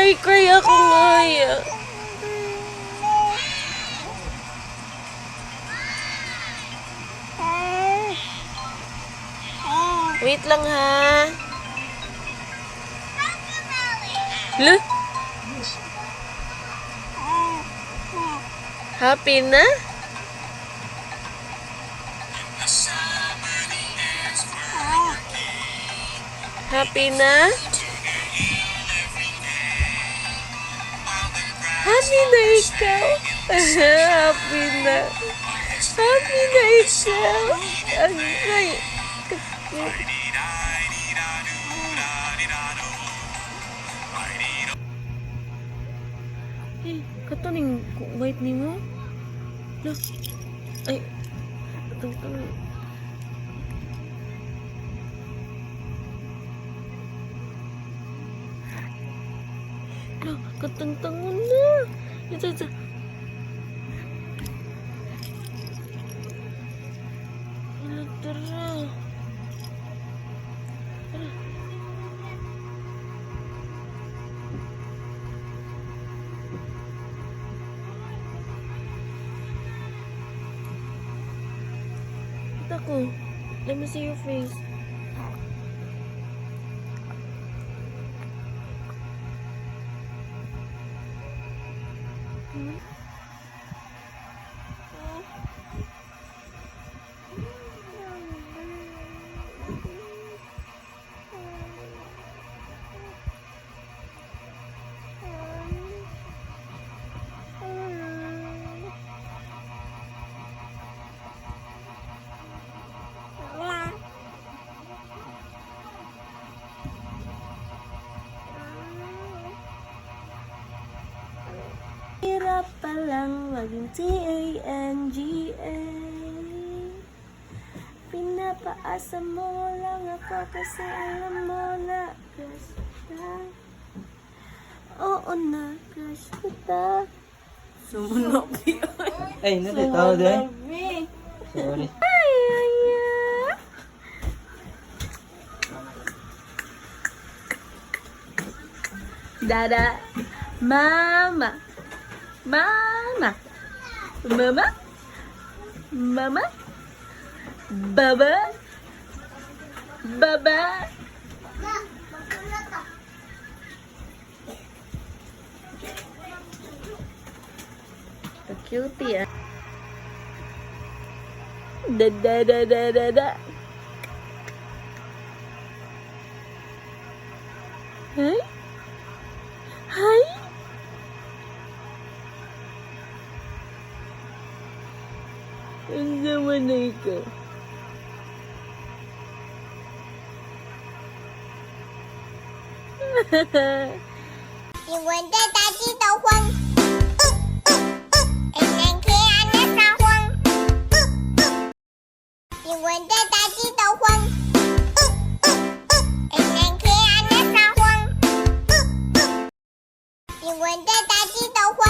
Cry ako ngayon. Wait lang ha. Look. Happy na? Happy na? Happy na ikaw? Happy na. Happy na ikaw? Agay. Eh, kato ning white ni mo? Look. Ay. Itong. Look, katang-tangon na. Ito. Tara. Kita ko. Let me see your face. Hirap palang maging T-A-N-G-A. Pinapaasa mo lang ako kasi alam mo na crush kita. Oo na, crush kita. Sumunok yun. Ay, natatawa doon. Sorry. Ay, ay, ay. Dada, mama. Mama. Mama. Mama. Baba. Baba. Cutie ah. Da. Hi. Hi. Ang sama na ikaw.你闻着大鸡的黄，人可爱的撒谎，你闻着大鸡的黄，人可爱的撒谎，你闻着大鸡的黄，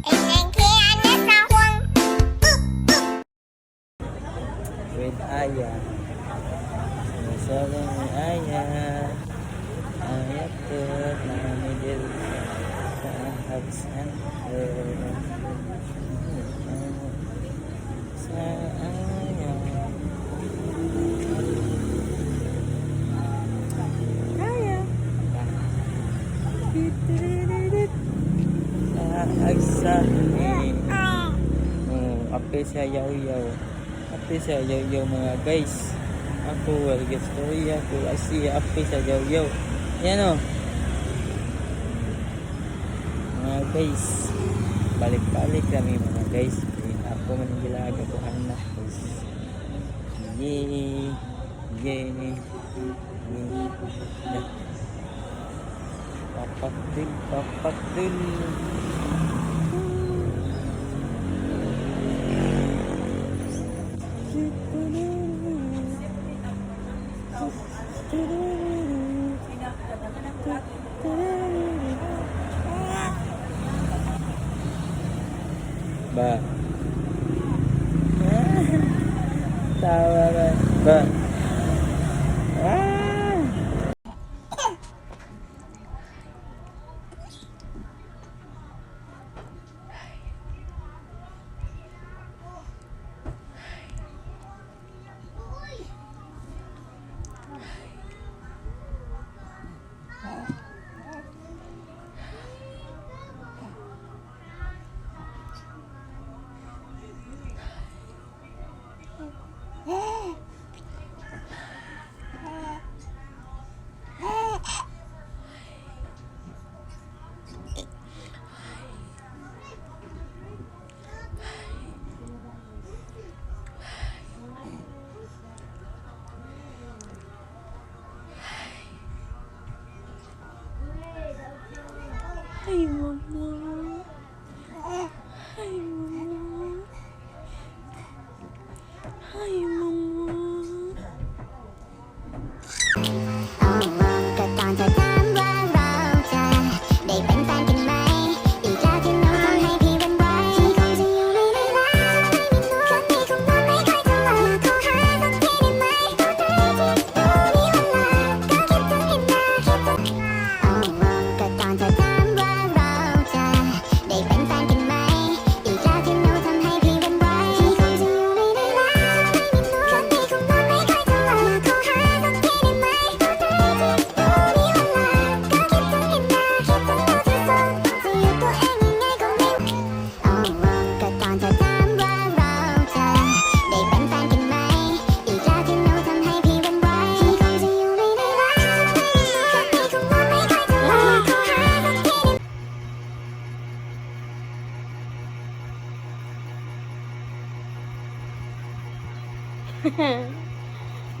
人可爱的撒谎。With Aya. Sabi ni Aya. Ayat ko na middle sa habsan ko. Sa Aya. Aya. Agsa ni. Ape sa yaw-yaw. Ape sa yaw-yaw mga guys. Ako Warga Story. Ako Asia. Ape sa yaw-yaw. Yan o. Mga guys. Balik-balik kami mga guys. Ako manigilaga ko anak. Yay. Yay. Papak-dul. Ba. Tawa ba.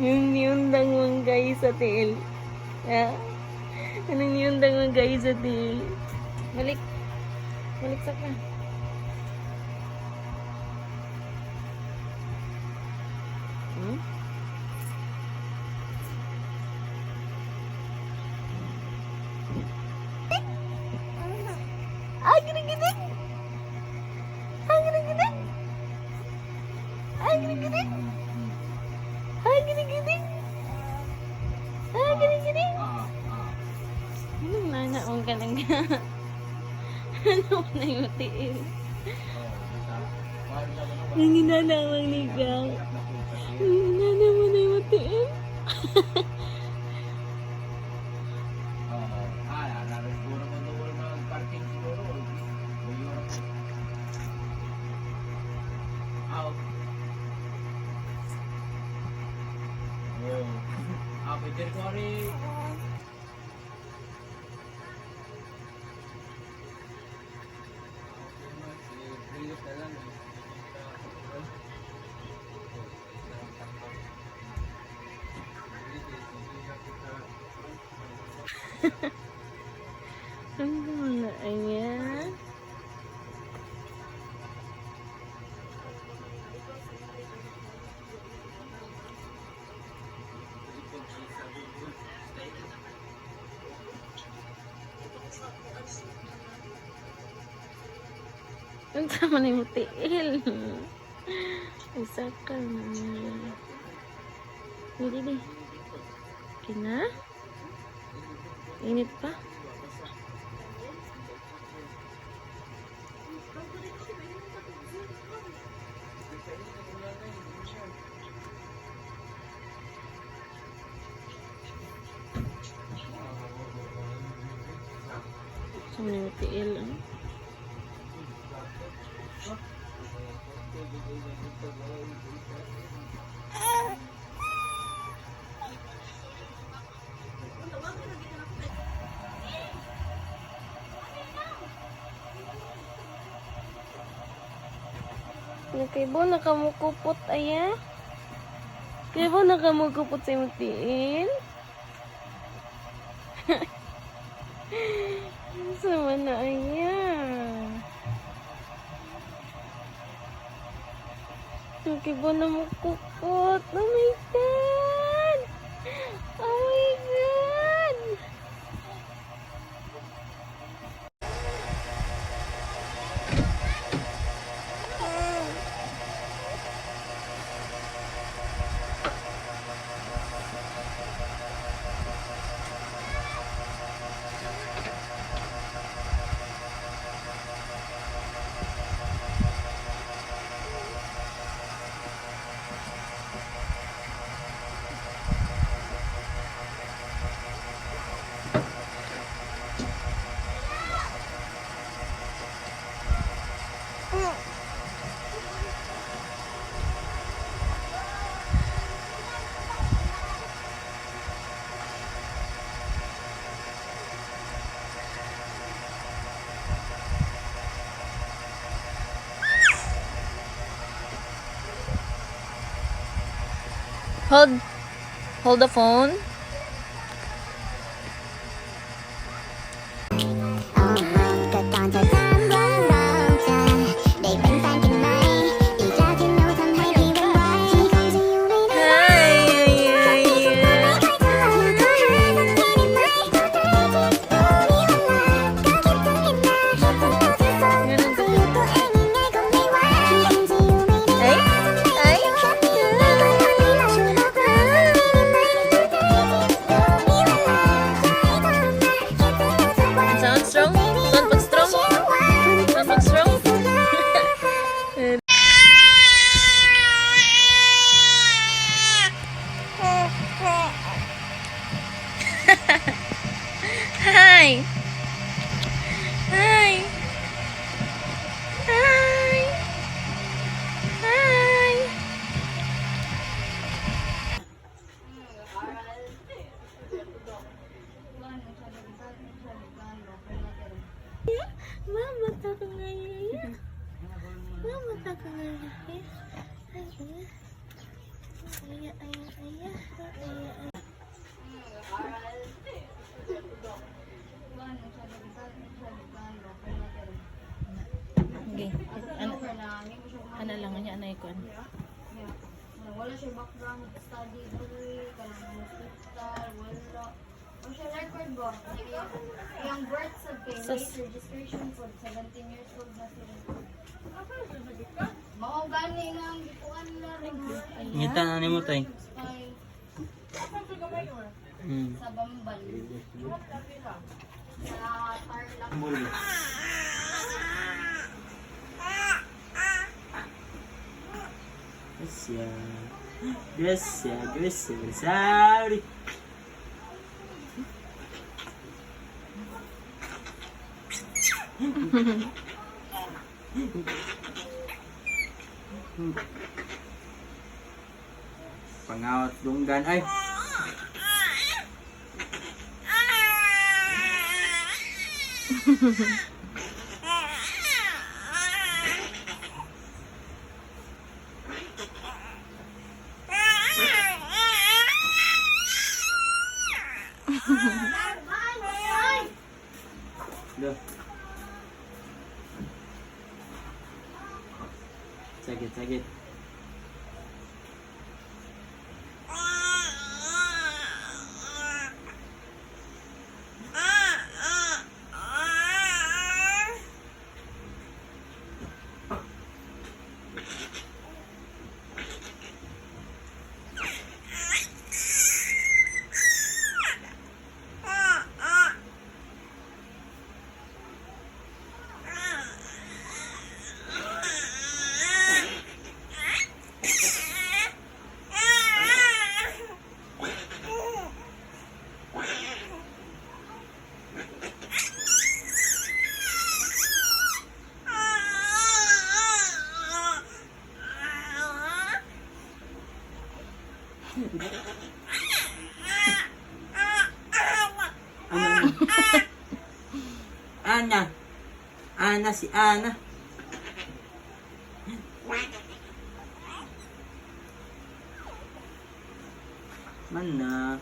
Yung niundang mong guys sa tiil. Ha? Anong niundang mong guys sa tiil? Balik. Balik sa ka. Hmm? Ah, gini-gini. Ah, gini-gini. Ah, gini-gini. Ah, gini-gini. Ah, gini-gini. Anong nanaong ka lang ka? Ano na yung tiil? Ang ginanawang ni Gang. Ang ginanawang na yung tiil. Ang gana ayan. Ang sama na yung tiil. Isa ka na. Hindi. Kina? Init pa? Sama na yung tiil. Kaibo nakamukupot aya. Kaibo nakamukupot sa imong tiil. Sama na aya. Kaibo namukupot. Oh my God. Oh my God. Hold the phone. Sound strong? Sound pag strong? Sound pag strong? Hi! Hi! Hi! Hi! Mama, taka ngayon. Mama, taka ngayon. Aya, aya, aya. Aya, aya. Okay. Ano lang niya, ano ikon? Wala siya background study diri, kanang hospital, wala. O siya record ba? Yung birth certificate, registration for 17 years old na sila. Mao gani nga ang gikuan na rin. Ngita na mo tay. Sa Bambal. Sa Tarlac. Gracias. Sorry. Pangawat dunggan ay. Duh. Sakit. Ana si Ana. Mana?